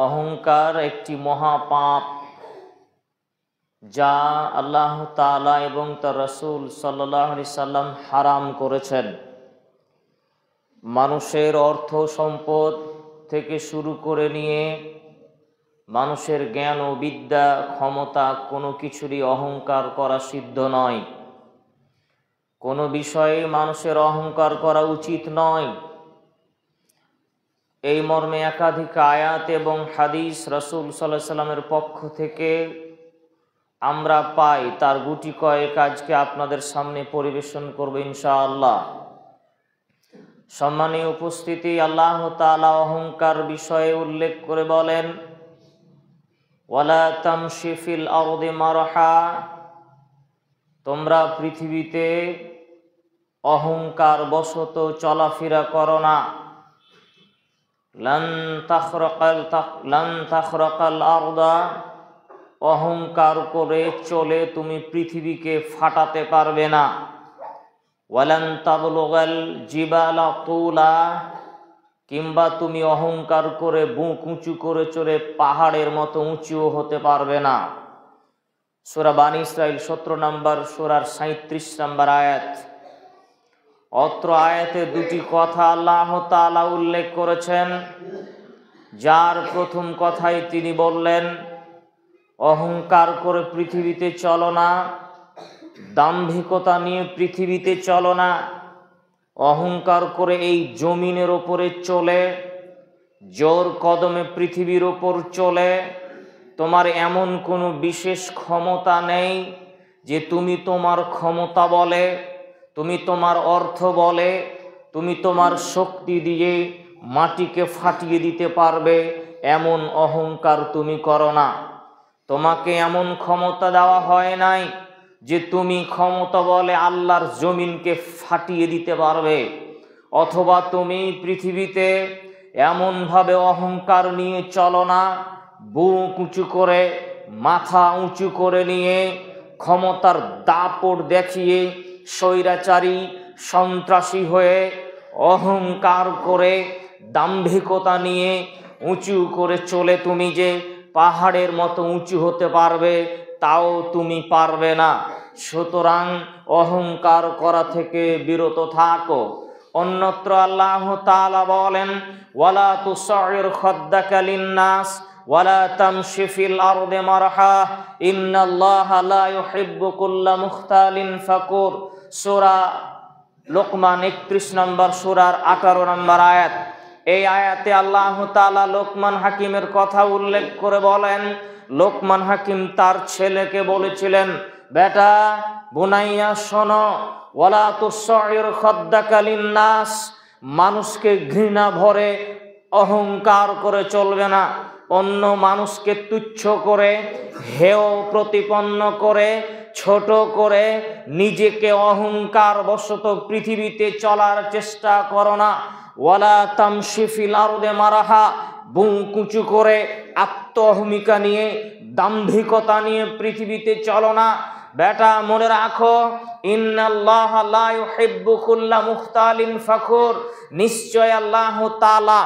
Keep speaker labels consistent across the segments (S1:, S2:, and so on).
S1: অহংকার একটি মহাপাপ, যা আল্লাহ তাআলা এবং তার রাসূল সাল্লাল্লাহু আলাইহি সাল্লাম হারাম করেছেন। মানুষের অর্থ সম্পদ থেকে শুরু করে নিয়ে মানুষের জ্ঞান ও বিদ্যা, ক্ষমতা, কোনো কিছুরই অহংকার করা সিদ্ধ নয়। কোনো বিষয়ে মানুষের অহংকার করা উচিত নয়। এই মর্মে একাধিক আয়াত এবং হাদিস রাসূল সাল্লাল্লাহু আলাইহি সাল্লামের পক্ষ থেকে আমরা পাই। তার গুটি কয়েক আজকে আপনাদের সামনে পরিবেশন করব ইনশাআল্লাহ। সম্মানীয় উপস্থিতি, আল্লাহ তাআলা অহংকার বিষয়ে উল্লেখ করে বলেন, ওয়ালা তামশি ফিল আরদি মারহা, তোমরা পৃথিবীতে অহংকার বশত চলাফেরা করো না। লান তাখরাকাল আরদা, অহংকার করে চলে তুমি পৃথিবীকে ফাটাতে পারবে না। ওয়ালান তাবলুগাল জিবালা তুলা, কিংবা তুমি অহংকার করে বুক উঁচু করে চলে পাহাড়ের মতো উঁচুও হতে পারবে না। সূরা বানী ইসরাইল 17 নম্বর সূরার 37 নম্বর আয়াত। অত্র আয়াতে দুটি কথা আল্লাহ তাআলা উল্লেখ করেছেন, যার প্রথম কথাই তিনি বললেন, অহংকার করে পৃথিবীতে চলো না, দাম্ভিকতা নিয়ে পৃথিবীতে চলো না। অহংকার করে এই জমিনের ওপরে চলে, জোর কদমে পৃথিবীর ওপর চলে তোমার এমন কোনো বিশেষ ক্ষমতা নেই যে তুমি তোমার ক্ষমতা বলে, তুমি তোমার অর্থ বলে, তুমি তোমার শক্তি দিয়ে মাটিকে ফাটিয়ে দিতে পারবে, এমন অহংকার তুমি করো না। তোমাকে এমন ক্ষমতা দেওয়া হয় নাই যে তুমি ক্ষমতা বলে আল্লাহর জমিনকে ফাটিয়ে দিতে পারবে। অথবা তুমি পৃথিবীতে এমনভাবে অহংকার নিয়ে চলো না, বুক উঁচু করে মাথা উঁচু করে নিয়ে ক্ষমতার দাপট দেখিয়ে স্বৈরাচারী সন্ত্রাসী হয়ে অহংকার করে দাম্ভিকতা নিয়ে উঁচু করে চলে তুমি যে পাহাড়ের মতো উঁচু হতে পারবে, তাও তুমি পারবে না। সুতরাং অহংকার করা থেকে বিরত থাকো। অন্যত্র আল্লাহ তাআলা বলেন, ওয়ালা তুসাইর খাদ্দাকা লিন-নাস ওয়ালা তামশি ফিল আরদি মারহা ইন্নাল্লাহা লা ইউহিব্বু কুল্লা মুখতালিন ফাকুর। সূরা লোকমান 31 নম্বর সূরার 18 নম্বর আয়াত। এই আয়াতে আল্লাহ তাআলা লোকমান হাকিমের কথা উল্লেখ করে বলেন, লোকমান হাকিম তার ছেলেকে বলেছিলেন, বেটা বুনাইয়া শোনো, ওয়ালা তুসাইর খাদ্দাকা লিন-নাস, মানুষকে ঘৃণা ভরে অহংকার করে চলবে না। অন্য মানুষকে তুচ্ছ করে, হেয় প্রতিপন্ন করে, ছোট করে নিজেকে অহংকার বশত পৃথিবীতে চলার চেষ্টা করো না। ওয়ালা তামশি ফিল আরদি মারহা, বুক উঁচু করে আত্মঅহমিকা নিয়ে দাম্ভিকতা নিয়ে পৃথিবীতে চলো না। বেটা মনে রাখো, ইন্নাল্লাহা লা ইউহিব্বু কুল্লা মুখতালিন ফাখুর, নিশ্চয় আল্লাহ তাআলা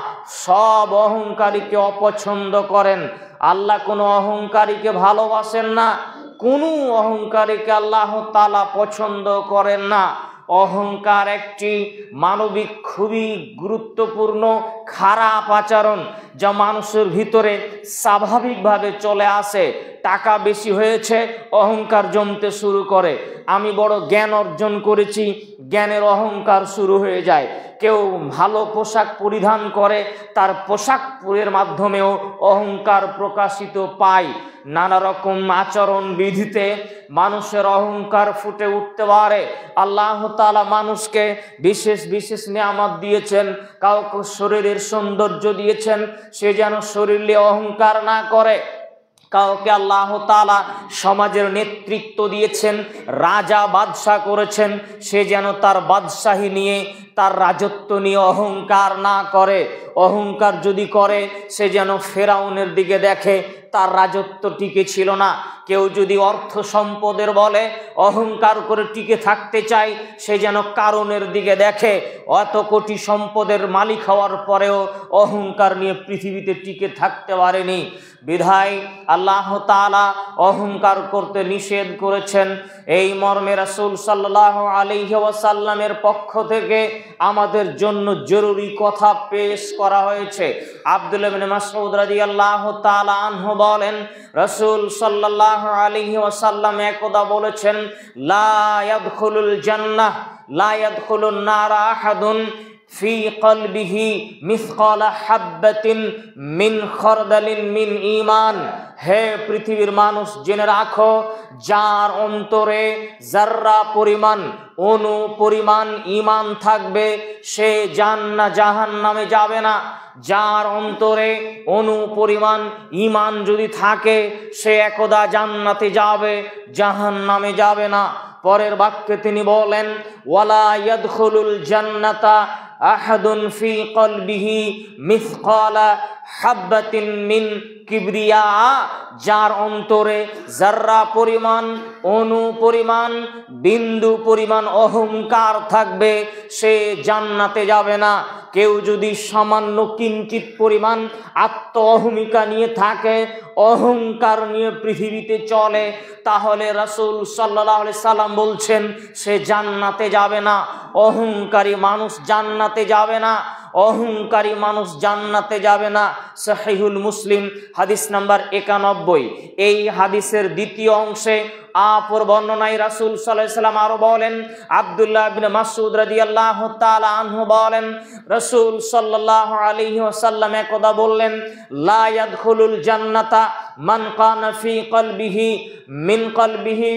S1: সব অহংকারীকে অপছন্দ করেন। আল্লাহ কোনো অহংকারীকে ভালোবাসেন না, কোনো অহংকারীকে আল্লাহ তাআলা পছন্দ করেন না। অহংকার একটি মানবিক খুবই গুরুত্বপূর্ণ খারাপ আচরণ, যা মানুষের ভিতরে স্বাভাবিকভাবে চলে আসে। টাকা বেশি হয়েছে, অহংকার জমতে শুরু করে। আমি বড় জ্ঞান অর্জন করেছি, জ্ঞানের অহংকার শুরু হয়ে যায়। কেউ ভালো পোশাক পরিধান করে, তার পোশাকের মাধ্যমেও অহংকার প্রকাশিত পায়। নানা রকম আচরণ বিধিতে মানুষের অহংকার ফুটে উঠতে পারে। আল্লাহ তাআলা মানুষকে বিশেষ বিশেষ নিয়ামত দিয়েছেন, কাউকে শরীরের সৌন্দর্য দিয়েছেন, সে যেন শরীর নিয়ে অহংকার না করে। কাউকে আল্লাহ তাআলা সমাজের নেতৃত্ব দিয়েছেন, রাজা বাদশাহ করেছেন, সে যেন তার বাদশাহী নিয়ে তার রাজত্ব নিয়ে অহংকার না করে। অহংকার যদি করে সে যেন ফেরাউনের দিকে দেখে, তার রাজত্ব টিকে ছিল না। কেউ যদি অর্থ সম্পদের বলে অহংকার করে টিকে থাকতে চায়, সে যেন কারণের দিকে দেখে। অত কোটি সম্পদের মালিক হওয়ার পরেও অহংকার নিয়ে পৃথিবীতে টিকে থাকতে পারেনি। বিধায় আল্লাহ তাআলা অহংকার করতে নিষেধ করেছেন। এই মর্মে রাসূল সাল্লাল্লাহু আলাইহি ওয়াসাল্লামের পক্ষ থেকে আমাদের জন্য জরুরি কথা পেশ করা হয়েছে। আব্দুল্লাহ ইবনে মাসউদ রাদিয়াল্লাহু তাআলা আনহু বলেন, রাসূল সাল্লাল্লাহু আলাইহি ওয়াসাল্লাম একদা বলেছেন, লা ইয়াদখুলুল জান্নাহ লা ইয়াদখুলুন নারা আহাদুন ফি কলবিহি মিসকালা হাববাতিন মিন খরদালিন মিন ঈমান। হে পৃথিবীর মানুষ, জেনে রাখো, যার অন্তরে যাররা পরিমাণ অণু পরিমাণ ঈমান থাকবে সে জাহান্নামে যাবে না। যার অন্তরে অণু পরিমাণ ঈমান যদি থাকে সে একদা জান্নাতে যাবে, জাহান্নামে যাবে না। পরের বাক্যে তিনি বলেন, ওয়ালা ইয়াদখুলুল জান্নাতা আহাদুন ফি কলবিহি মিসকালা হাববাতিন মিন কিবরিয়া। যার অন্তরে যাররা পরিমাণ অণু পরিমাণ বিন্দু পরিমাণ অহংকার থাকবে সে জান্নাতে যাবে না। কেউ যদি সামান্য কিঞ্চিত পরিমাণ আত্ম অহমিকা নিয়ে থাকে, অহংকার নিয়ে পৃথিবীতে চলে, তাহলে রাসূল সাল্লাল্লাহু আলাইহি সাল্লাম বলছেন সে জান্নাতে যাবে না। অহংকারী মানুষ জান্নাতে যাবে না, অহংকারী মানুষ জান্নাতে যাবে না। সহিহুল মুসলিম হাদিস নাম্বার 91। এই হাদিসের দ্বিতীয় অংশে অপর বর্ণনায় রাসূল সাল্লাল্লাহু আলাইহি সাল্লাম আরো বলেন, আব্দুল্লাহ ইবনে মাসউদ রাদিয়াল্লাহু তাআলা আনহু বলেন, রাসূল সাল্লাল্লাহু আলাইহি ওয়াসাল্লাম একদা বললেন, লা ইয়াদখুলুল জান্নাতা মান কানা ফি কলবিহি মিন কলবিহি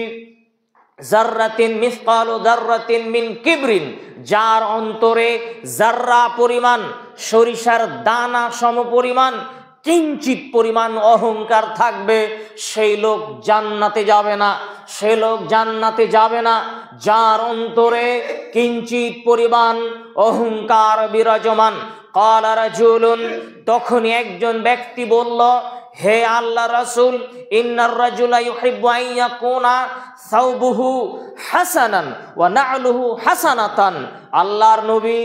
S1: যাররাতিন মিসকালু যাররাতিন মিন কিবরিন। যার অন্তরে যাররা পরিমাণ সরিষার দানা সমপরিমাণ কিঞ্চিত পরিমাণ অহংকার থাকবে সেই লোক জান্নাতে যাবে না, সে লোক জান্নাতে যাবে না। যার অন্তরে কিঞ্চিত পরিমাণ অহংকার বিরাজমান। ক্বালা রাজুলুন, তখনই একজন ব্যক্তি বলল, হে আল্লাহ রাসূল, ইন্নার রাজুলা ইউহিব্বু আন ইয়াকুনা সাওবুহু হাসানান ওয়া না'লুহু হাসানাতান। আল্লাহর নবী,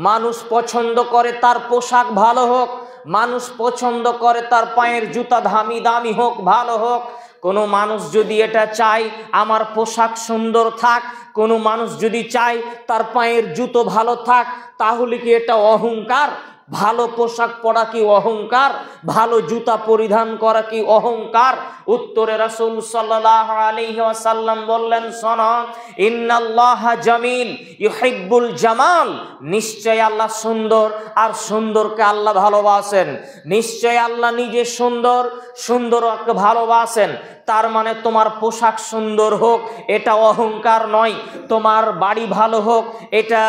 S1: মানুষ পছন্দ করে তার পোশাক ভালো হোক, মানুষ পছন্দ করে তার পায়ের জুতা দামি দামি হোক, ভালো হোক। কোনো মানুষ যদি এটা চায় আমার পোশাক সুন্দর থাক, কোনো মানুষ যদি চায় তার পায়ের জুতো ভালো থাক, তাহলে কি এটা অহংকার? ভালো পোশাক পরা কি অহংকার? ভালো জুতা পরিধান করা কি অহংকার? উত্তরে রাসূল সাল্লাল্লাহু আলাইহি ওয়াসাল্লাম বললেন, শোনো, ইন্নাল্লাহা জামিল ইউহিব্বুল জামাল। নিশ্চয় আল্লাহ সুন্দর, আর সুন্দরকে আল্লাহ ভালোবাসেন। নিশ্চয় আল্লাহ নিজে সুন্দর, সুন্দরকে ভালোবাসেন। তার মানে তোমার পোশাক সুন্দর হোক এটা অহংকার নয়, তোমার বাড়ি ভালো হোক এটা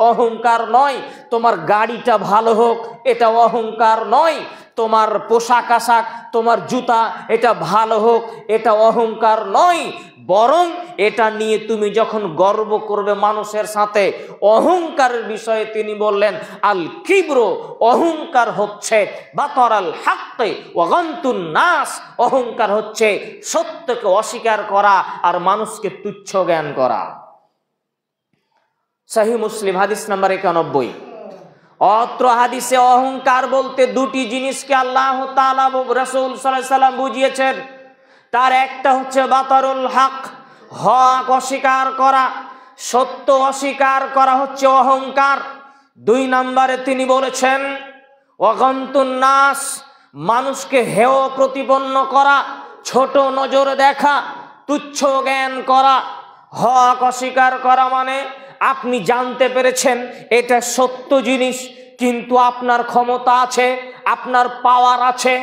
S1: অহংকার নয়, তোমার গাড়িটা ভালো হোক এটা অহংকার নয়, তোমার পোশাক আশাক তোমার জুতা এটা ভালো হোক এটা অহংকার নয়। বরং এটা নিয়ে তুমি যখন গর্ব করবে মানুষের সাথে, অহংকারের বিষয়ে তিনি বললেন, আল কিবরু, অহংকার হচ্ছে বাতরাল হাক্কি ওয়া গামতুন নাস, অহংকার হচ্ছে সত্যকে অস্বীকার করা আর মানুষকে তুচ্ছ জ্ঞান করা। সহিহ মুসলিম হাদিস নাম্বার 91। অত্র হাদিসে অহংকার বলতে দুটি জিনিসকে আল্লাহ তাআলা রাসূল সাল্লাল্লাহু আলাইহি সাল্লাম বুঝিয়েছেন। তার একটা হচ্ছে বাতরুল হক, হক অস্বীকার করা, সত্য অস্বীকার করা হচ্ছে অহংকার। দুই নম্বরে তিনি বলেছেন ওয়াগামতুন নাস, মানুষকে হেয় প্রতিপন্ন করা, ছোট নজরে দেখা, তুচ্ছ জ্ঞান করা। হক অস্বীকার করা মানে আপনি জানতে পেরেছেন এটা সত্য জিনিস, কিন্তু আপনার ক্ষমতা আছে, আপনার পাওয়ার আছে,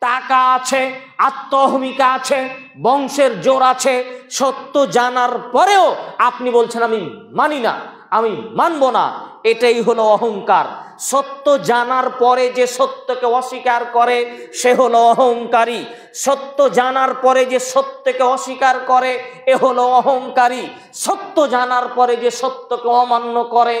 S1: টাকা আছে, আত্মঅহমিকা আছে, বংশের জোর আছে, সত্য জানার পরেও আপনি বলছেন আমি মানি না, আমি মানব না। এটাই হলো অহংকার। সত্য জানার পরে যে সত্যকে অস্বীকার করে সে হলো অহংকারী। সত্য জানার পরে যে সত্যকে অস্বীকার করে এ হলো অহংকারী। সত্য জানার পরে যে সত্যকে অমান্য করে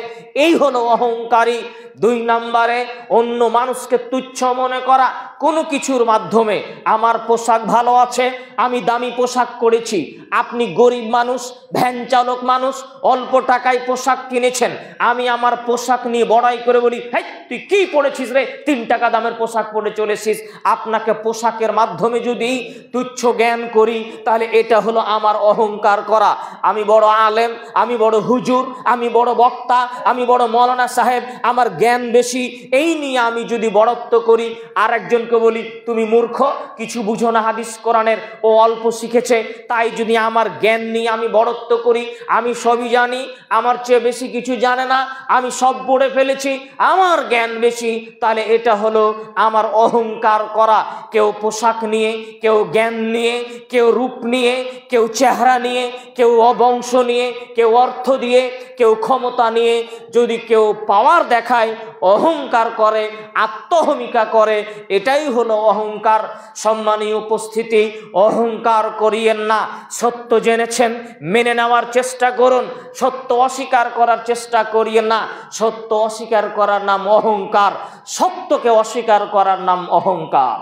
S1: এই হলো অহংকারী। 2 নম্বরে অন্য মানুষকে তুচ্ছ মনে করা কোনো কিছুর মাধ্যমে। আমার পোশাক ভালো আছে, আমি দামি পোশাক করেছি, আপনি গরিব মানুষ, ভ্যান চালক মানুষ, অল্প টাকায় পোশাক কিনেছেন, আমি আমার পোশাক নিয়ে বড়াই করে বলি, হেই তুই কি পড়েছিস রে, 3 টাকা দামের পোশাক পরে চলেছিস। আপনাকে পোশাকের মাধ্যমে যদি তুচ্ছ জ্ঞান করি তাহলে এটা হলো আমার অহংকার করা। আমি বড় আলেম, আমি বড় হুজুর, আমি বড় বক্তা, আমি বড় মৌলানা সাহেব, আমার জ্ঞান বেশি, এই নিয়ে আমি যদি বড়ত্ব করি, আর একজনকে বলি তুমি মূর্খ, কিছু বুঝো না হাদিস কোরআনের, ও অল্প শিখেছে, তাই যদি আমার জ্ঞান নিয়ে আমি বড়ত্ব করি, আমি সবই জানি, আমার চেয়ে বেশি কিছু জানে না, আমি সব পড়ে ফেলেছি, আমার জ্ঞান বেশি, তাহলে এটা হলো আমার অহংকার করা। কেউ পোশাক নিয়ে, কেউ জ্ঞান নিয়ে, কেউ রূপ নিয়ে, কেউ চেহারা নিয়ে, কেউ বংশ নিয়ে, কেউ অর্থ দিয়ে, কেউ ক্ষমতা নিয়ে যদি কেউ পাওয়ার দেখায়, অহংকার করে, আত্মহমিকা করে, এটাই হলো অহংকার। সম্মানীয় উপস্থিতি, অহংকার করিয়েন না। সত্য জেনেছেন, মেনে নেওয়ার চেষ্টা করুন, সত্য অস্বীকার করার চেষ্টা করিয়েন না। সত্য অস্বীকার করার নাম অহংকার, সত্যকে অস্বীকার করার নাম অহংকার।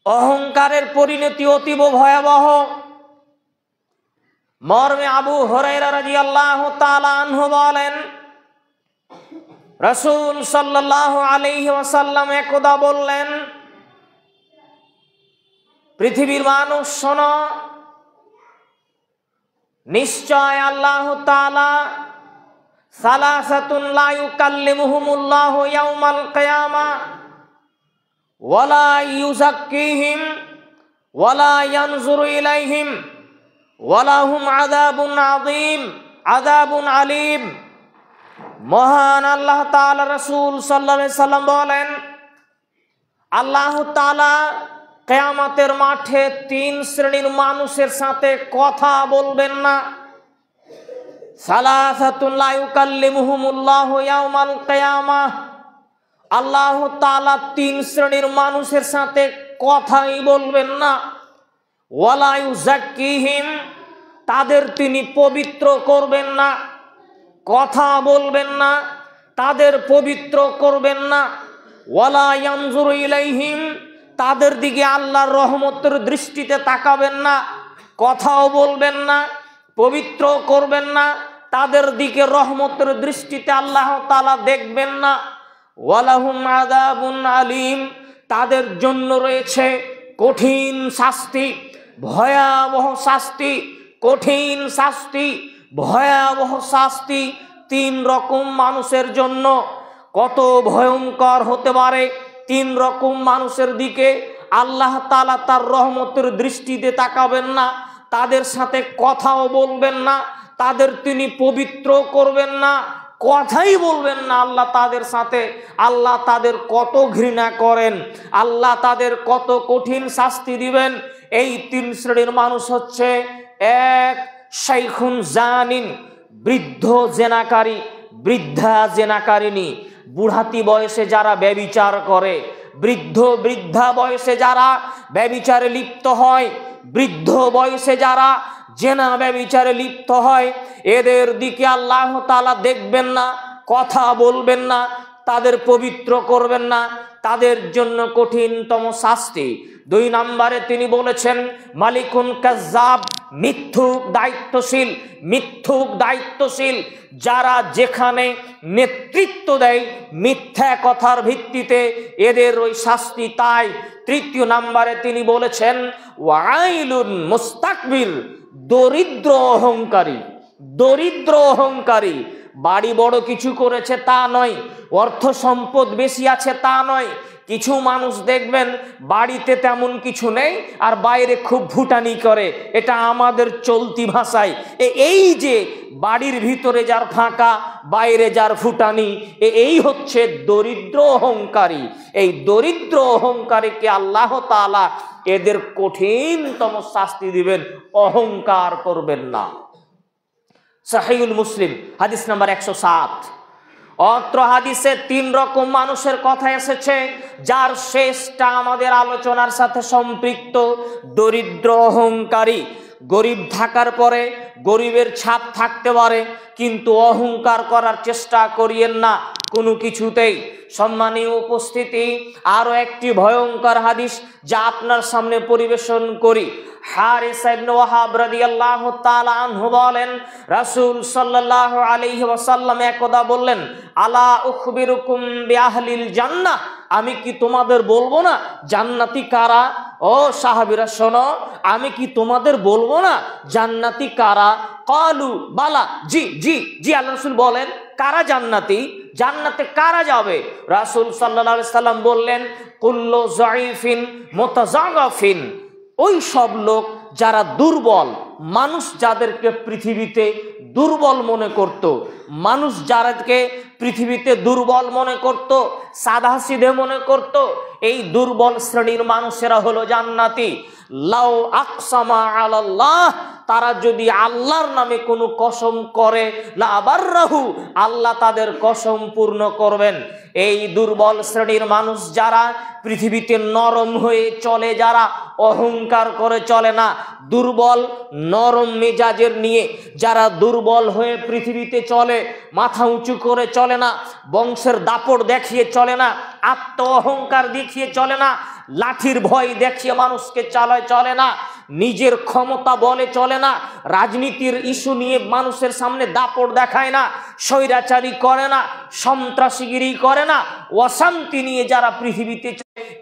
S1: অহংকারের পরিণতি অতীব ভয়াবহ। মর্মে আবু হুরায়রা রাদিয়াল্লাহু তাআলা আনহু বলেন, রাসূল সাল্লাল্লাহু আলাইহি ওয়াসাল্লাম একদা বললেন, পৃথিবীর মানুষ শোনো, নিশ্চয় আল্লাহ তাআলা সালাসাতুন লা ইউকাল্লিমুহুমুল্লাহু ইয়াউমাল কিয়ামাহ ওয়ালা ইউযাক্কিহিম ওয়ালা ইয়ানজুরু ইলাইহিম ওয়ালাহুম আযাবুন আযীম আযাবুন আলীম। মহান আল্লাহ তাআলা, রাসূল সাল্লাল্লাহু আলাইহি সাল্লাম বলেন, আল্লাহ তাআলা কিয়ামতের মাঠে 3 শ্রেণীর মানুষের সাথে কথা বলবেন না। সালাসাতুন লা ইউকাল্লিমুহুমুল্লাহু ইয়াউমাল কিয়ামাহ, আল্লাহ তাআলা 3 শ্রেণীর মানুষের সাথে কথাই বলবেন না। ওয়ালা ইউযাক্কিহিম, তাদের তিনি পবিত্র করবেন না। কথা বলবেন না, তাদের পবিত্র করবেন না। ওয়ালা ইয়ানজুরু ইলাইহিম, তাদের দিকে আল্লাহর রহমতের দৃষ্টিতে তাকাবেন না। কথাও বলবেন না, পবিত্র করবেন না, তাদের দিকে রহমতের দৃষ্টিতে আল্লাহ তাআলা দেখবেন না। ওয়ালাহুম আযাবুন আলীম, তাদের জন্য রয়েছে কঠিন শাস্তি, ভয়াবহ শাস্তি, কঠিন শাস্তি, ভয়াবহ শাস্তি। 3 রকম মানুষের জন্য। কত ভয়ঙ্কর হতে পারে! 3 রকম মানুষের দিকে আল্লাহ তাআলা তার রহমতের দৃষ্টিতে তাকাবেন না, তাদের সাথে কথাও বলবেন না, তাদের তিনি পবিত্র করবেন না, কথাই বলবেন না আল্লাহ তাদের সাথে। আল্লাহ তাদের কত ঘৃণা করেন, আল্লাহ তাদের কত কঠিন শাস্তি দিবেন। এই 3 শ্রেণীর মানুষ হচ্ছে, 1 শাইখুন জানিন, বৃদ্ধ জেনাকারী, বৃদ্ধা জেনাকারিনী। বুড়াতি বয়সে যারা ব্যভিচার করে, বৃদ্ধা বয়সে যারা ব্যভিচারে লিপ্ত হয়, বৃদ্ধ বয়সে যারা জেনা ব্যভিচারে লিপ্ত হয়, এদের দিকে আল্লাহ তাআলা দেখবেন না, কথা বলবেন না, তাদের পবিত্র করবেন না, তাদের জন্য কঠিনতম শাস্তি। 2 নম্বরে তিনি বলেছেন, মালিকুন কাজ্জাব, মিথ্যুক দায়িত্বশীল, মিথ্যুক দায়িত্বশীল, যারা যেখানে নেতৃত্ব দেয় মিথ্যা কথার ভিত্তিতে, এদের ওই শাস্তি তাই। 3 নম্বরে তিনি বলেছেন, ওয়াইলুন মুস্তাকবির, দরিদ্র অহংকারী, দরিদ্র অহংকারী। বাড়ি বড় কিছু করেছে তা নয়, অর্থ সম্পদ বেশি আছে তা নয়। কিছু মানুষ দেখবেন বাড়িতে তেমন কিছু নেই আর বাইরে খুব ভুটানি করে, এটা আমাদের চলতি ভাষায়। এই যে বাড়ির ভিতরে যার ফাঁকা, বাইরে যার ফুটানি, এই হচ্ছে দরিদ্র অহংকারী। এই দরিদ্র অহংকারীকে আল্লাহ তাআলা এদের কঠিনতম শাস্তি দিবেন, অহংকার করবেন না। সহিহুল মুসলিম হাদিস নাম্বার 107। অত্র হাদিসে 3 রকম মানুষের কথা এসেছে, যার শেষটা আমাদের আলোচনার সাথে সম্পৃক্ত। দরিদ্র অহংকারী, গরিব থাকার পরে গরিবের ছাপ থাকতে পারে, কিন্তু অহংকার করার চেষ্টা করিয়েন না কোনো কিছুতেই। সম্মানীয় উপস্থিতি, আরো একটি ভয়ঙ্কর হাদিস যা আপনার সামনে পরিবেশন করি। হারিস ইবনে ওয়াহাব রাদিয়াল্লাহু তাআলা আনহু বলেন, রাসূল সাল্লাল্লাহু আলাইহি ওয়াসাল্লাম একদা বললেন, আলা উখবিরুকুম বিআহলিল জান্নাহ, আমি কি তোমাদের বলবো না জান্নাতি কারা? ও সাহাবীরা শোনো, আমি কি তোমাদের বলবো না জান্নাতি কারা? ক্বালু বালা, জি জি জি। আল্লাহ রাসূল বলেন, কারা জান্নাতি? জান্নাতে কারা যাবে? রাসূল সাল্লাল্লাহু আলাইহি সাল্লাম বললেন, কুল্লু যায়িফিন মুতাযাগাফিন, ওই সব লোক যারা দুর্বল, মানুষ যাদেরকে পৃথিবীতে দুর্বল মনে করত, মানুষ যাদেরকে পৃথিবীতে দুর্বল মনে করত, সাদা সিধে মনে করত, এই দুর্বল শ্রেণীর মানুষেরা হলো জান্নাতি। লাউ আকসামা আলাল্লাহ, তারা যদি আল্লাহর নামে কোনো কসম করে, লা আবাররাহু, আল্লাহ তাদের কসম পূর্ণ করবেন। এই দুর্বল শ্রেণীর মানুষ যারা পৃথিবীতে নরম হয়ে চলে, যারা অহংকার করে চলে না, দুর্বল নরম মেজাজের নিয়ে যারা দুর্বল হয়ে পৃথিবীতে চলে, মাথা উঁচু করে চলে না, বংশের দাপট দেখিয়ে চলে না, আত্ম অহংকার দেখিয়ে চলে না, লাঠির ভয় দেখিয়ে মানুষকে চলে না, নিজের ক্ষমতা বলে চলে না, রাজনীতির ইস্যু নিয়ে মানুষের সামনে দাপট দেখায় না, স্বৈরাচারী করে না, সন্ত্রাসীগিরি করে না, অশান্তি নিয়ে যারা পৃথিবীতে,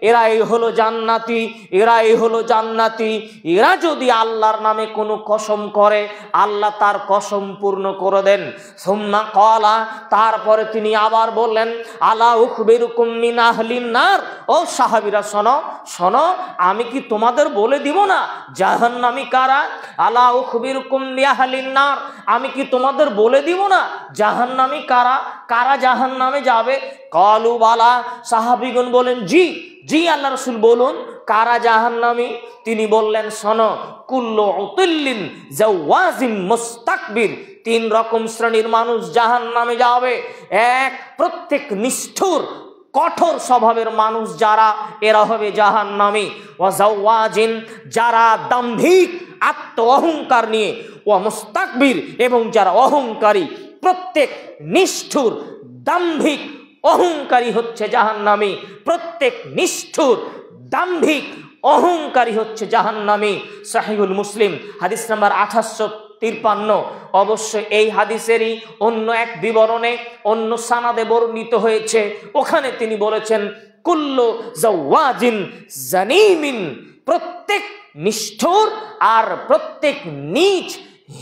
S1: এরাই হলো জান্নাতি, এরাই হলো জান্নাতি। এরা যদি আল্লাহর নামে কোনো কসম করে, আল্লাহ তার কসম পূর্ণ করে দেন। সুম্মা ক্বালা, তারপরে তিনি আবার বললেন, আলা উখবিরুকুম মিন আহলিন নার, ও সাহাবীরা শোনো শোনো, আমি কি তোমাদের বলে দিব না জাহান্নামী কারা? আলা উখবিরুকুম বিআহলিন নার, আমি কি তোমাদের বলে দিব না জাহান্নামী কারা? কারা জাহান্নামে যাবে? ক্বালু বালা, সাহাবীগণ বলেন, জি জি আল্লাহ রাসূল বলুন, কারা জাহান্নামী? তিনি বললেন, শোনো, কুল্লু উতুল্লিন জাওয়াজিম মুস্তাকবির, 3 রকম শ্রেণীর মানুষ জাহান্নামে যাবে। এক, প্রত্যেক নিষ্ঠুর কঠোর স্বভাবের মানুষ যারা, এরা হবে জাহান্নামী। ওয়া জাওয়াজিন, যারা দাম্ভিক আত্ম অহংকার নিয়ে, ওয়া মুস্তাকবির, এবং যারা অহংকারী। প্রত্যেক নিষ্ঠুর দাম্ভিক অহংকারী হচ্ছে জাহান্নামী, প্রত্যেক নিষ্ঠুর দাম্ভিক অহংকারী হচ্ছে জাহান্নামী। সহিহুল মুসলিম হাদিস নাম্বার 853। অবশ্য এই হাদিসেরই অন্য এক বিবরণে, অন্য সানাদে বর্ণিত হয়েছে, ওখানে তিনি বলেছেন, কুল্লু জাওয়াজিন জানিমিন, প্রত্যেক নিষ্ঠুর আর প্রত্যেক নীচ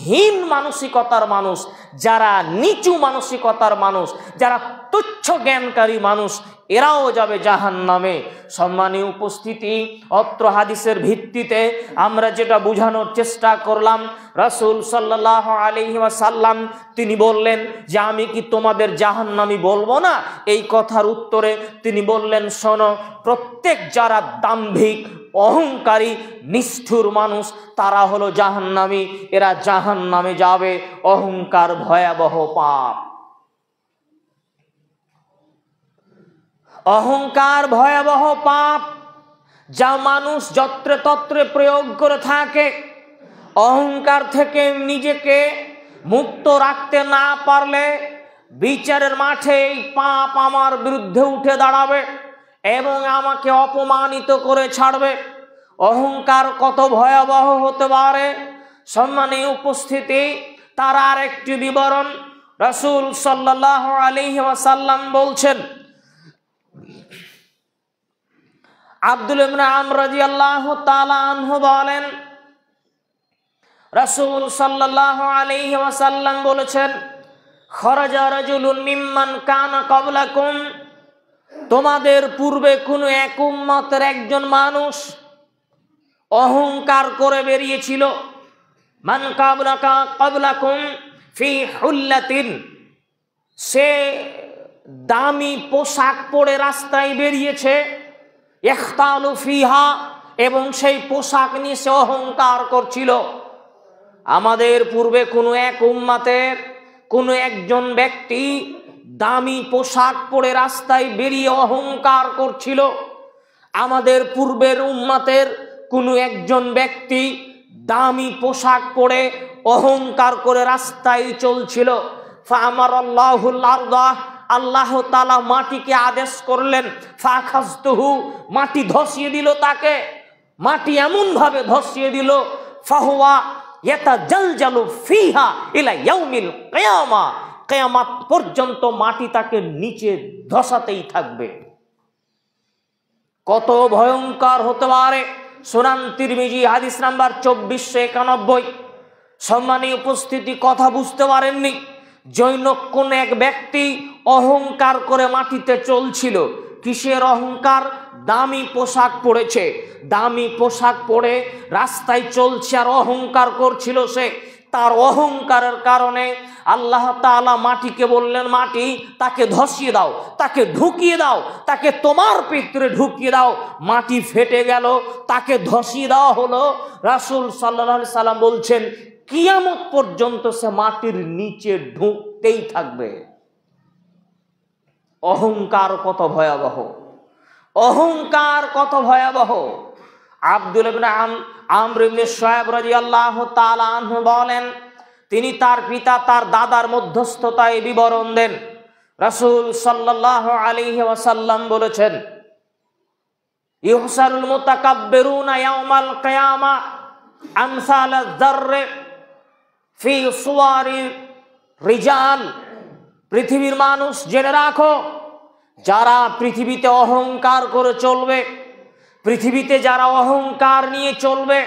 S1: হীন মানসিকতার মানুষ, যারা নিচু মানসিকতার মানুষ, যারা তুচ্ছ জ্ঞানকারী মানুষ, এরাও যাবে জাহান্নামে। সম্মানীয় উপস্থিতি, অত্র হাদিসের ভিত্তিতে আমরা যেটা বোঝানোর চেষ্টা করলাম, রাসূল সাল্লাল্লাহু আলাইহি ওয়াসাল্লাম তিনি বললেন যে, আমি কি তোমাদের জাহান্নামী বলবো না? এই কথার উত্তরে তিনি বললেন, শোনো, প্রত্যেক যারা দাম্ভিক অহংকারী নিষ্ঠুর মানুষ, তারা হলো জাহান্নামী, এরা জাহান্নামে যাবে। অহংকার ভয়াবহ পাপ, অহংকার ভয়াবহ পাপ, যা মানুষ যত্রে তত্রে প্রয়োগ করে থাকে। অহংকার থেকে নিজেকে মুক্ত রাখতে না পারলে বিচারের মাঠে এই পাপ আমার বিরুদ্ধে উঠে দাঁড়াবে এবং আমাকে অপমানিত করে ছাড়বে। অহংকার কত ভয়াবহ হতে পারে, সম্মানীয় উপস্থিতি, তার আরেকটি বিবরণ রাসূল সাল্লাল্লাহু আলাইহি ওয়াসাল্লাম বলছেন। আব্দুল্লাহ ইবনে আমর রাদিয়াল্লাহু তাআলা আনহু বলেন, রাসূল সাল্লাল্লাহু আলাইহি ওয়াসাল্লাম বলেছেন, খরাজা রাজুলুন মিম্মান কানা ক্বাবলাকুম, তোমাদের পূর্বে কোন এক উম্মতের একজন মানুষ অহংকার করে বেরিয়েছিল। মান ক্বাবলাকুম ফি হুল্লাতিন, সে দামি পোশাক পরে রাস্তায় বেরিয়েছে, ইখতালু ফিহা, এবং সেই পোশাক নিয়ে সে অহংকার করছিল। আমাদের পূর্বে কোনো এক উম্মাতের কোনো একজন ব্যক্তি দামি পোশাক পরে রাস্তায় বেরিয়ে অহংকার করছিল। আমাদের পূর্বের উম্মাতের কোনো একজন ব্যক্তি দামি পোশাক পরে অহংকার করে রাস্তায় চলছিল। ফামারাল্লাহুল আরদা, আল্লাহ তাআলা মাটিকে আদেশ করলেন, ফাখাজতুহু, মাটি ধসিয়ে দিল তাকে। মাটি এমন ভাবে ধসিয়ে দিল, ফাহুয়া ইয়াতাজালজালু ফিহা ইলা ইয়াউমিল কিয়ামা, কিয়ামত পর্যন্ত মাটি তাকে নিচে ধসাতেই থাকবে। কত ভয়ঙ্কর হতে পারে! সুনান তিরমিজি হাদিস নাম্বার 2491। সম্মানীয় উপস্থিতি, কথা বুঝতে পারেননি? জৈনক কোন এক ব্যক্তি অহংকার করে মাটিতে চলছিল। কিসের অহংকার? দামি পোশাক পরেছে, দামি পোশাক পরে রাস্তায় চলছে আর অহংকার করছিল সে। তার অহংকারের কারণে আল্লাহ তাআলা মাটিকে বললেন, মাটি তাকে ধসিয়ে দাও, তাকে ঢুকিয়ে দাও, তাকে তোমার ভিতরে ঢুকিয়ে দাও। মাটি ফেটে গেল, তাকে ধসিয়ে দেওয়া হলো। রাসূল সাল্লাল্লাহু আলাইহি সাল্লাম বলছেন, কিয়ামত পর্যন্ত সে মাটির নিচে ঢুকতেই থাকবে। অহংকার কত ভয়াবহ! অহংকার কত ভয়াবহ! আব্দুল ইবনে আমর ইবনে শুআয়ব রাদিয়াল্লাহু তাআলা আনহু বলেন, তিনি তার পিতা তার দাদার মধ্যস্থতায় বিবরণ দেন। রাসূল সাল্লাল্লাহু আলাইহি ওয়াসাল্লাম বলেছেন, ইহসারুল মুতাকাব্বিরুনা ইয়াউমাল কিয়ামা আমসালায যাররি ফি সুওয়ারি রিজাল। পৃথিবীর মানুষ জেনে রাখো, যারা পৃথিবীতে অহংকার করে চলবে, পৃথিবীতে যারা অহংকার নিয়ে চলবে,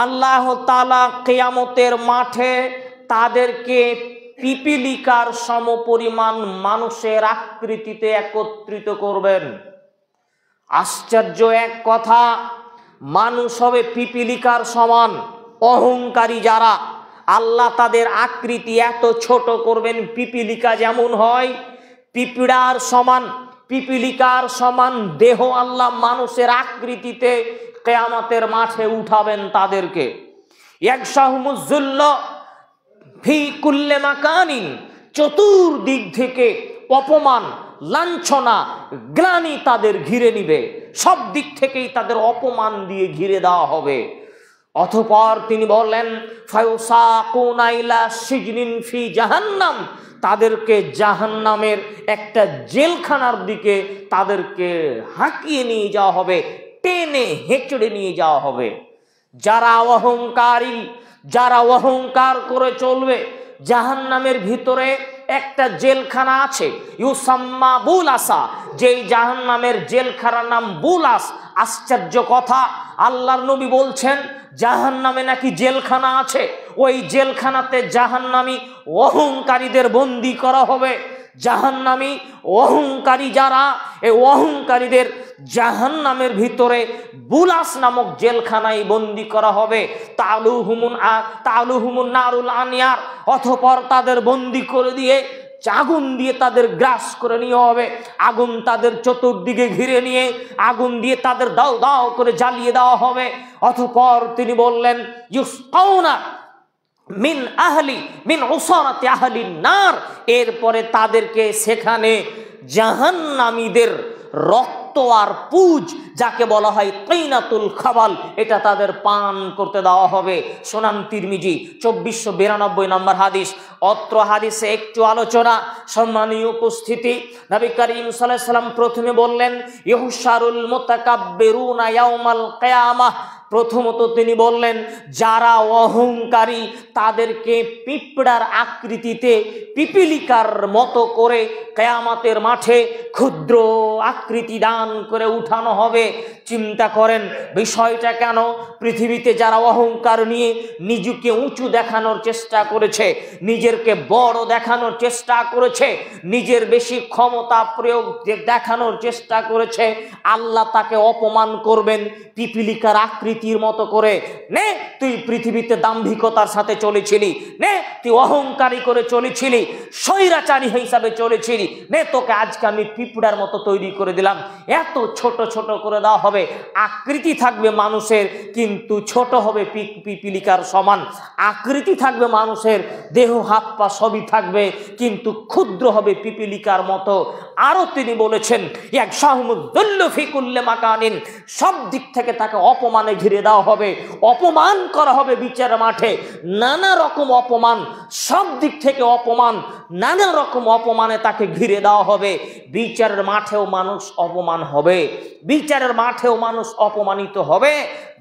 S1: আল্লাহ তাআলা কিয়ামতের মাঠে তাদেরকে পিপীলিকার সমপরিমাণ মানুষের আকৃতিতে একত্রিত করবেন। আশ্চর্য এক কথা, মানুষ হবে পিপীলিকার সমান। অহংকারী যারা, আল্লাহ তাদের আকৃতি এত ছোট করবেন, পিপীলিকা যেমন হয় পিপিড়ার সমান, পিপীলিকার সমান দেহ আল্লাহ মানুষের আকৃতিতে কিয়ামতের মাঠে উঠাবেন তাদেরকে। ইয়াকশাহুমুজ্জুল্ল ফি কুল্লি মাকানিন, চতুর্দিক থেকে অপমান, লাঞ্ছনা, গ্লানি তাদের ঘিরে নিবে। সব দিক থেকেই তাদের অপমান দিয়ে ঘিরে দেওয়া হবে। অতঃপর তিনি বললেন, ফায়ুসাকুনা ইলা সিজনিন ফি জাহান্নাম, তাদেরকে জাহান্নামের একটা জেলখানার দিকে তাদেরকে হাঁকিয়ে নিয়ে যাওয়া হবে, টেনে হেঁচড়ে নিয়ে যাওয়া হবে। যারা অহংকারী, যারা অহংকার করে চলবে, জাহান্নামের ভিতরে একটা জেলখানা আছে, ইউসাম্মা বুলাসা, যেই জাহান্নামের জেলখানার নাম বুলাস। আশ্চর্য কথা, আল্লাহর নবী বলছেন জাহান্নামে নাকি জেলখানা আছে। ওই জেলখানাতে জাহান্নামী অহংকারীদের বন্দী করা হবে। জাহান্নামী অহংকারী যারা, এই অহংকারীদের জাহান্নামের ভিতরে বুলাস নামক জেলখানায় বন্দী করা হবে। তালুহুমুন নারুল আনিয়ার, অতঃপর তাদের বন্দী করে দিয়ে আগুন দিয়ে তাদের গ্রাস করে নিয়ে হবে। আগুন তাদের চতুর্দিকে ঘিরে নিয়ে আগুন দিয়ে তাদের দাও দাও করে জ্বালিয়ে দেওয়া হবে। অতঃপর তিনি বললেন, ইউসকাউনা মিন আহলি মিন উসারাতি আহলিন নার, এরপরে তাদেরকে সেখানে জাহান্নামীদের রক্ত আর পুজ, যাকে বলা হয় তাইনাতুল খাবাল, এটা তাদের পান করতে দেওয়া হবে। সুনান তিরমিজি 2492 নম্বর হাদিস। অত্র হাদিসে একটু আলোচনা। সম্মানীয় উপস্থিতি, নবী করিম সাল্লাল্লাহু আলাইহি সাল্লাম প্রথমে বললেন, ইহশারুল মুতাকাব্বিরুনা ইয়াউমাল কিয়ামাহ। প্রথমত তিনি বললেন, যারা অহংকারী তাদেরকে পিঁপড়ার আকৃতিতে, পিপীলিকার মতো করে কিয়ামতের মাঠে ক্ষুদ্র আকৃতি দান করে উঠানো হবে। চিন্তা করেন বিষয়টা কেন? পৃথিবীতে যারা অহংকার নিয়ে নিজেকে উঁচু দেখানোর চেষ্টা করেছে, নিজেরকে বড় দেখানোর চেষ্টা করেছে, নিজের বেশি ক্ষমতা প্রয়োগ দেখানোর চেষ্টা করেছে, আল্লাহ তাকে অপমান করবেন, পিপীলিকার আকৃতি আকৃতির মতো করে নে, তুই পৃথিবীতে দাম্ভিকতার সাথে চলেছিলি, নে তুই অহংকারী করে চলেছিলি, স্বৈরাচারী হিসাবে চলেছিলি, নে তোকে আজকে আমি পিঁপড়ার মতো তৈরি করে দিলাম। এত ছোট ছোট করে দেওয়া হবে, আকৃতি থাকবে মানুষের কিন্তু ছোট হবে পিপিলিকার সমান, আকৃতি থাকবে মানুষের, দেহ হাত পা সবই থাকবে কিন্তু ক্ষুদ্র হবে পিপিলিকার মতো। আরো তিনি বলেছেন এক শাহমুদ্দুল্লু ফি কুল্লি মাকানিন, সব দিক থেকে তাকে অপমানে ঘিরে দেওয়া হবে, অপমান করা হবে বিচার মাঠে, নানা রকম অপমান, সব দিক থেকে অপমান, নানা রকম অপমানে তাকে ঘিরে দেওয়া হবে। বিচারের মাঠেও মানুষ অপমান হবে, বিচারের মাঠেও মানুষ অপমানিত হবে।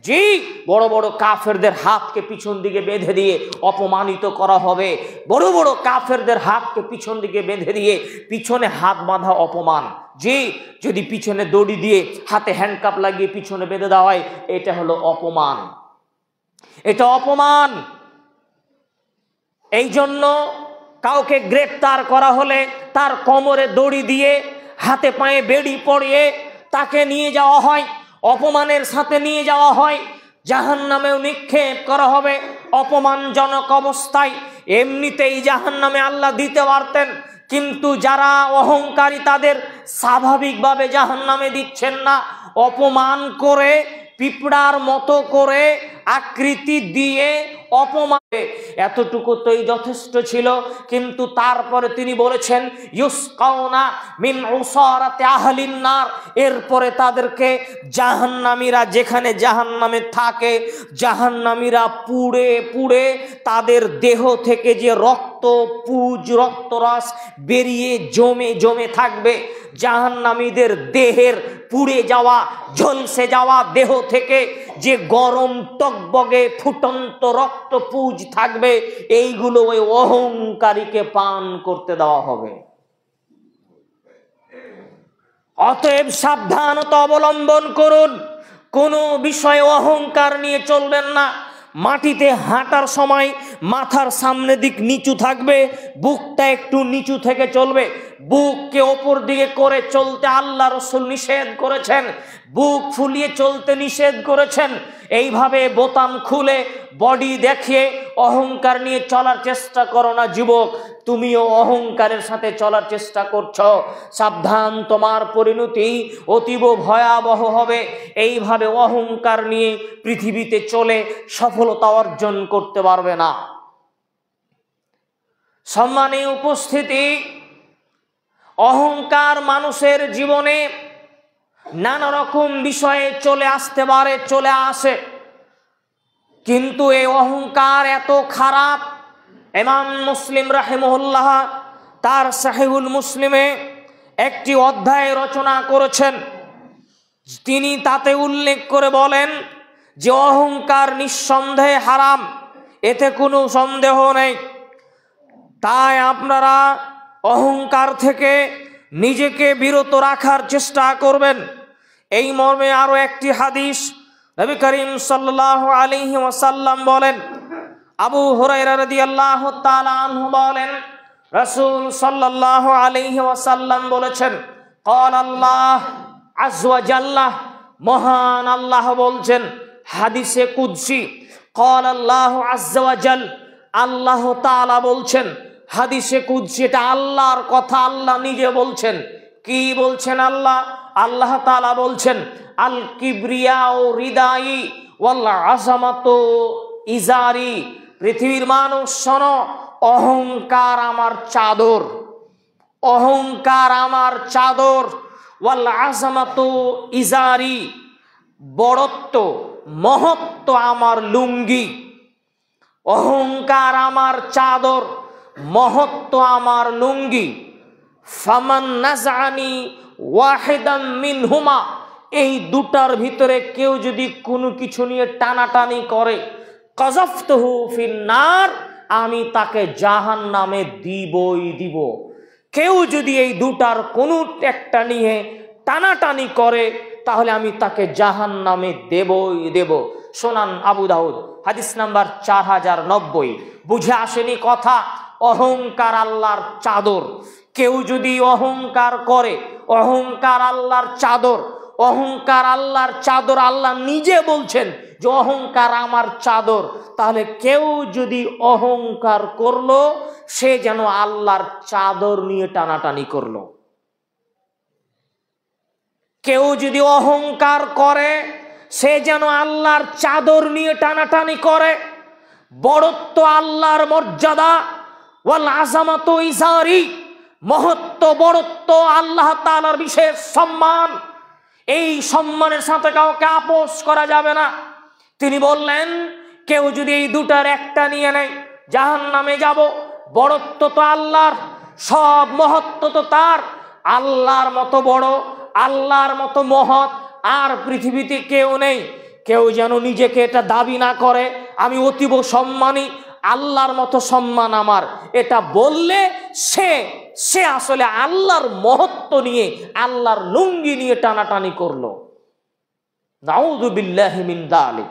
S1: জি, বড় বড় কাফেরদের হাতকে পিছন দিকে বেঁধে দিয়ে অপমানিত করা হবে, বড় বড় কাফেরদের হাতকে পিছন দিকে বেঁধে দিয়ে পিছনে হাত বাঁধা অপমান। জি, যদি পিছনে দড়ি দিয়ে হাতে হ্যান্ডকাপ লাগিয়ে পিছনে বেঁধে দেওয়া হয়, এটা হলো অপমান, এটা অপমান। এই জন্য কাউকে গ্রেপ্তার করা হলে তার কোমরে দড়ি দিয়ে হাতে পায়ে বেড়ি পরিয়ে তাকে নিয়ে যাওয়া হয়, অপমানের সাথে নিয়ে যাওয়া হয়, জাহান্নামেও নিক্ষেপ করা হবে অপমানজনক অবস্থায়। এমনিতেই জাহান্নামে আল্লাহ দিতে পারতেন, কিন্তু যারা অহংকারী তাদের স্বাভাবিকভাবে জাহান্নামে দিচ্ছেন না, অপমান করে পিঁপড়ার মতো করে আকৃতি দিয়ে অপমান। এতটুকু তোই যথেষ্ট ছিল, কিন্তু তারপরে তিনি বলেছেন ইউসকাউনা মিন উসারাতি আহলিন নার, এরপরে তাদেরকে জাহান্নামীরা যেখানে জাহান্নামে থাকে, জাহান্নামীরা পুড়ে পুড়ে তাদের দেহ থেকে যে রক্ত পুজ রক্তরস বেরিয়ে জমে জমে থাকবে, জাহান্নামীদের দেহের পুড়ে যাওয়া ঝলসে যাওয়া দেহ থেকে যে গরম টকবগে ফুটন্ত রক্ত পুজ থাকবে, এইগুলো ওই অহংকারীকে পান করতে দেওয়া হবে। অতএব সাবধানতা অবলম্বন করুন, কোনো বিষয়ে অহংকার নিয়ে চলবেন না। মাটিতে হাঁটার সময় মাথার সামনে দিক নিচু থাকবে, বুকটা একটু নিচু থেকে চলবে, বুককে ওপর দিকে করে চলতে আল্লাহ রাসূল নিষেধ করেছেন, বুক ফুলিয়ে চলতে নিষেধ করেছেন। এইভাবে বোতাম খুলে বডি দেখিয়ে অহংকার নিয়ে চলার চেষ্টা করো না যুবক, তুমিও অহংকারের সাথে চলার চেষ্টা করছো, সাবধান, তোমার পরিণতি অতীব ভয়াবহ হবে। এইভাবে অহংকার নিয়ে পৃথিবীতে চলে সফলতা অর্জন করতে পারবে না। সম্মানীয় উপস্থিতি, অহংকার মানুষের জীবনে নানা রকম বিষয়ে চলে আসতে পারে, চলে আসে, কিন্তু এই অহংকার এত খারাপ। ইমাম মুসলিম রাহিমাহুল্লাহ তার সাহিহুল মুসলিমে একটি অধ্যায় রচনা করেছেন, তিনি তাতে উল্লেখ করে বলেন যে অহংকার নিঃসন্দেহে হারাম, এতে কোনো সন্দেহ নেই। তাই আপনারা অহংকার থেকে নিজেকে বিরত রাখার চেষ্টা করবেন। এই মর্মে আরো একটি হাদিস নবী করিম সাল্লাল্লাহু আলাইহি ওয়াসাল্লাম বলেন, আবু হুরায়রা রাদিয়াল্লাহু তাআলা আনহু বলেন, রাসূল সাল্লাল্লাহু আলাইহি ওয়াসাল্লাম বলেছেন, ক্বাল আল্লাহ আযজা ওয়া জাল্লা, মহান আল্লাহ বলছেন হাদিসে কুদসি, ক্বাল আল্লাহ আযজা ওয়া জাল, আল্লাহ তাআলা বলছেন হাদিসে কুদসি, এটা আল্লাহর কথা, আল্লাহ নিজে বলছেন। কি বলছেন আল্লাহ? আল্লাহ তাআলা বলছেন আল কিবরিয়াউ রিদাই ওয়াল আযামাতু ইজারি, পৃথিবীর মানুষ শোনো, অহংকার আমার চাদর, অহংকার আমার চাদর, ওয়াল আযামাতু ইজারি, বড়ত্ব মহত্ব আমার লুঙ্গি। অহংকার আমার চাদর, মহত্ব আমার লুঙ্গি। ফামান নাযানি ওয়াহিদাম মিনহুমা, এই দুটার ভিতরে কেউ যদি কোনো কিছু নিয়ে টানাটানি করে, কাযাফতুহু ফিন্নার, আমি তাকে জাহান্নামে দিবই দিব। কেউ যদি এই দুটার কোনো একটা নিয়ে টানাটানি করে, তাহলে আমি তাকে জাহান্নামে দেবই দেব। শোনান আবু দাউদ হাদিস নাম্বার 4090। বুঝে আসেনি কথা? অহংকার আল্লাহর চাদর, কেউ যদি অহংকার করে, অহংকার আল্লাহর চাদর, অহংকার আল্লাহর চাদর, আল্লাহ নিজে বলছেন যে অহংকার আমার চাদর, তাহলে কেউ যদি অহংকার করলো সে যেন আল্লাহর চাদর নিয়ে টানাটানি করলো। কেউ যদি অহংকার করে সে যেন আল্লাহর চাদর নিয়ে টানাটানি করে। বড়ত্ব আল্লাহর মর্যাদা, ওয়াল আযামাতু ইজারি, মহত্ব বড়ত্ব আল্লাহ তাআলার বিশেষ সম্মান। এই সম্মানের সাথে কাউকে আপোষ করা যাবে না। তিনি বললেন কেউ যদি এই দুটার একটা নিয়ে নেয় জাহান্নামে যাব। বড়ত্ব তো আল্লাহর, সব মহত্ব তো তার। আল্লাহর মতো বড়, আল্লাহর মতো মহৎ আর পৃথিবীতে কেউ নেই। কেউ যেন নিজেকে এটা দাবি না করে আমি অতীব সম্মানী, আল্লাহর মতো সম্মান আমার। এটা বললে সে আসলে আল্লাহর মহত্ব নিয়ে, আল্লাহর লুঙ্গি নিয়ে টানাটানি করলো। নাউযু বিল্লাহি মিন যালিক।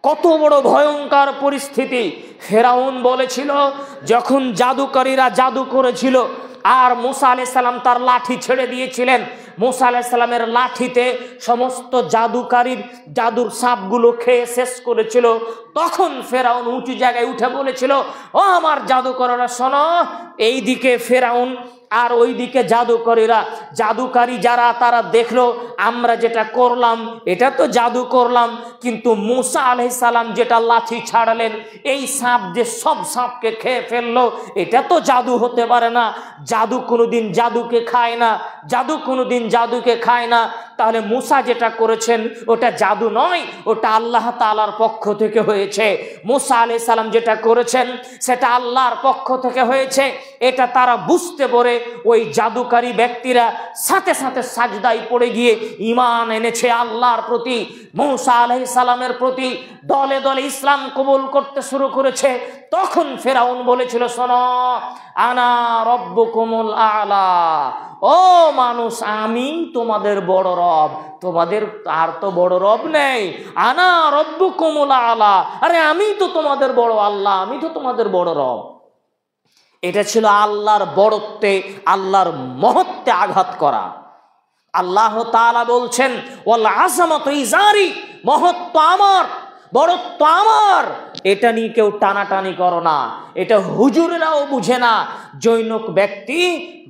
S1: কত বড় ভয়ঙ্কর পরিস্থিতি। ফেরাউন বলেছিল যখন জাদুকরীরা জাদু করেছিল আর মুসা আলাইহিস সালাম তার লাঠি ছেড়ে দিয়েছিলেন, মুসা আলাইহিস সালামের লাঠিতে সমস্ত জাদুর সাপগুলো খেয়ে শেষ করেছিল। তখন ফেরাউন উঁচু জায়গায় উঠে বলেছিল, ও আমার জাদুকররা শোনো। এইদিকে ফেরাউন আর ওইদিকে জাদুকারী যারা, তারা দেখলো আমরা যেটা করলাম এটা তো জাদু করলাম, কিন্তু মুসা আলাইহিস সালাম যেটা লাঠি ছাড়লেন এই সাপ যে সব সাপকে খেয়ে ফেললো, এটা তো জাদু হতে পারে না। জাদু কোনোদিন জাদুকে খায় না, জাদু কোনোদিন জাদুকে খায় না। তাহলে মুসা যেটা করেছেন ওটা জাদু নয়, ওটা আল্লাহ তাআলার পক্ষ থেকে হয়েছে। মুসা আলাইহিস সালাম যেটা করেছেন সেটা আল্লাহর পক্ষ থেকে হয়েছে। এটা তারা বুঝতে পারে ওই জাদুকারী ব্যক্তিরা সাথে সাথে সাজদায় পড়ে গিয়ে ঈমান এনেছে আল্লাহর প্রতি, মুসা আলাইহিস সালামের প্রতি। দলে দলে ইসলাম কবুল করতে শুরু করেছে। তখন ফেরাউন বলেছিল, শোনো, আনা রব্বুকুমুল আলা, ও মানুষ আমি তোমাদের বড় রব, তোমাদের আর তো বড় রব নেই। আনা রব্বুকুমুল আলা, আরে আমি তো তোমাদের বড় আল্লাহ, আমি তো তোমাদের বড় রব। এটা ছিল আল্লাহর বড়ত্বে, আল্লাহর মহত্বে আঘাত করা। আল্লাহ তাআলা বলছেন ওয়াল আযামাতু ইজারি, মহত্ব আমার, বড়ত্ব আমার, এটা নিয়ে কেউ টানাটানি করো না। এটা হুজুরেরাও বুঝে না। জৈনক ব্যক্তি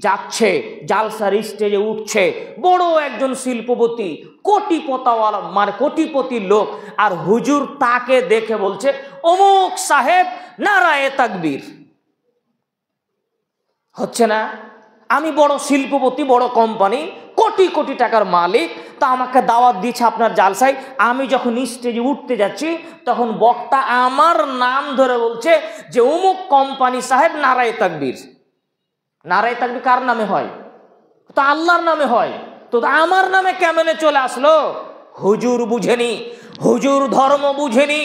S1: যাচ্ছে জালসার স্টেজে উঠছে, বড় একজন শিল্পপতি, কোটিপতাওয়ালা, মানে কোটিপতি লোক, আর হুজুর তাকে দেখে বলছে অমুক সাহেব নারায়ে তাকবীর। হচ্ছে না? আমি বড় শিল্পপতি, বড় কোম্পানি, কোটি কোটি টাকার মালিক, তা আমাকে দাওয়াত দিচ্ছে আপনার জালসায়। আমি যখন স্টেজে উঠতে যাচ্ছি তখন বক্তা আমার নাম ধরে বলছে যে অমুক কোম্পানি সাহেব নারায়ে তাকবীর। নারায়ে তাকবীর কার নামে হয়? তো আল্লাহর নামে হয়। তো আমার নামে কেমনে চলে আসলো? হুজুর বুঝেনি, হুজুর ধর্ম বুঝেনি।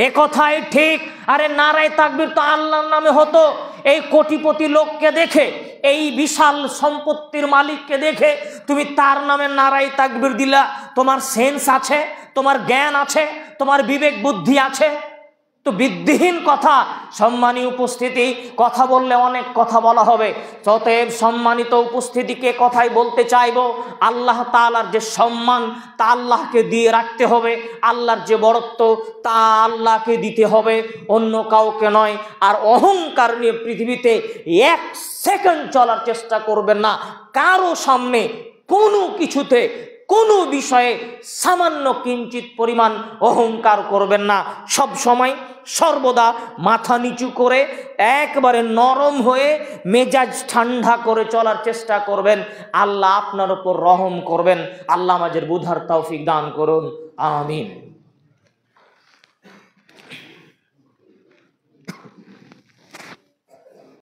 S1: এ কথাই ঠিক। আরে নারায়ে তাকবীর তো আল্লাহর নামে হতো। এই কোটিপতি লোককে দেখে, এই বিশাল সম্পত্তির মালিককে দেখে তুমি তার নামে নারায়ে তাকবীর দিলা। তোমার সেন্স আছে, তোমার জ্ঞান আছে, তোমার বিবেক বুদ্ধি আছে? তো বিদ্যহীন কথা। সম্মানী উপস্থিতি, কথা বললে অনেক কথা বলা হবে। অতএব সম্মানিত উপস্থিতিকে কথাই বলতে চাইবো, আল্লাহ তাআলার যে সম্মান তা আল্লাহকে দিয়ে রাখতে হবে, আল্লাহর যে বড়ত্ব তা আল্লাহকে দিতে হবে, অন্য কাউকে নয়। আর অহংকার নিয়ে পৃথিবীতে এক সেকেন্ড চলার চেষ্টা করবেন না। কারো সামনে কোনো কিছুতে, কোনো বিষয়ে সামান্য কিঞ্চিত পরিমাণ অহংকার করবেন না। সব সময় সর্বদা মাথা নিচু করে একবারে নরম হয়ে মেজাজ ঠান্ডা করে চলার চেষ্টা করবেন। আল্লাহ আপনার উপর রহম করবেন। আল্লাহ আমাদের বুঝার তৌফিক দান করুন, আমিন।